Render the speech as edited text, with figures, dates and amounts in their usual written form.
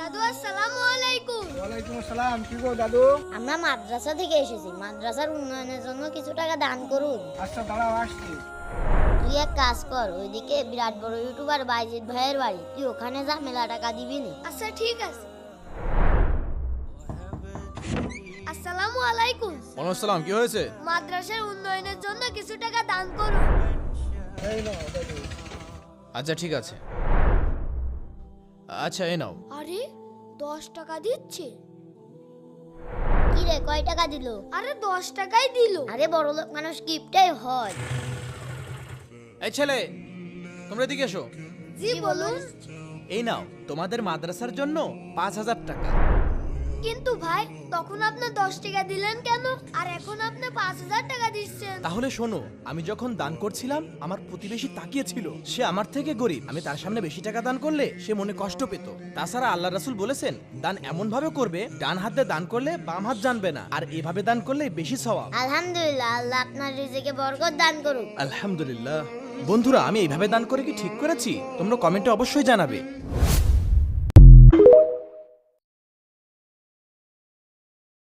দাদু আসসালামু আলাইকুম। ওয়ালাইকুম আসসালাম। কি গো দাদু? আমরা মাদ্রাসা থেকে এসেছি, মাদ্রাসার উন্নয়নের জন্য কিছু টাকা দান করুন। আচ্ছা দাঁড়াও, আসছি। তুই এক কাজ কর, ওইদিকে বিরাট বড় ইউটিউবার বাইজিৎ ভাইয়ের বাড়ি, তুই ওখানে যা, মেলা টাকা দিবি নি। আচ্ছা ঠিক আছে। আসসালামু আলাইকুম। ওয়ালাইকুম আসসালাম। কি হয়েছে? মাদ্রাসার উন্নয়নের জন্য কিছু টাকা দান করুন। এই নাও দাদু। আচ্ছা ঠিক আছে। আচ্ছা এই নাও। আরে 10 টাকা দিচ্ছে। কি রে, কয় টাকা দিল? আরে 10 টাকাই দিল। আরে বড় লোক মানুষ গিফটটাই হয়। এই ছেলে, তোমরা এদিকে এসো। জি বলুন। এই নাও তোমাদের মাদ্রাসার জন্য 5,000 টাকা। কিন্তু ভাই, তখন আপনি 10 টাকা দিলেন কেন, আর এখন আপনি 5000 টাকা দিচ্ছেন? তাহলে শোনো, আমি যখন দান করছিলাম আমার প্রতিবেশী তাকিয়েছিল, সে আমার থেকে গরিব, আমি তার সামনে বেশি টাকা দান করলে সে মনে কষ্ট পেত। তাছাড়া আল্লাহ রাসূল বলেছেন, দান এমন ভাবে করবে, ডান হাত দিয়ে দান করলে বাম হাত জানবে না, আর এভাবে দান করলে বেশি সওয়াব। আলহামদুলিল্লাহ, আল্লাহ আপনার রিজিকে বরকত দান করুক। আলহামদুলিল্লাহ। বন্ধুরা, আমি এইভাবে দান করে কি ঠিক করেছি? তোমরা কমেন্টে অবশ্যই জানাবে।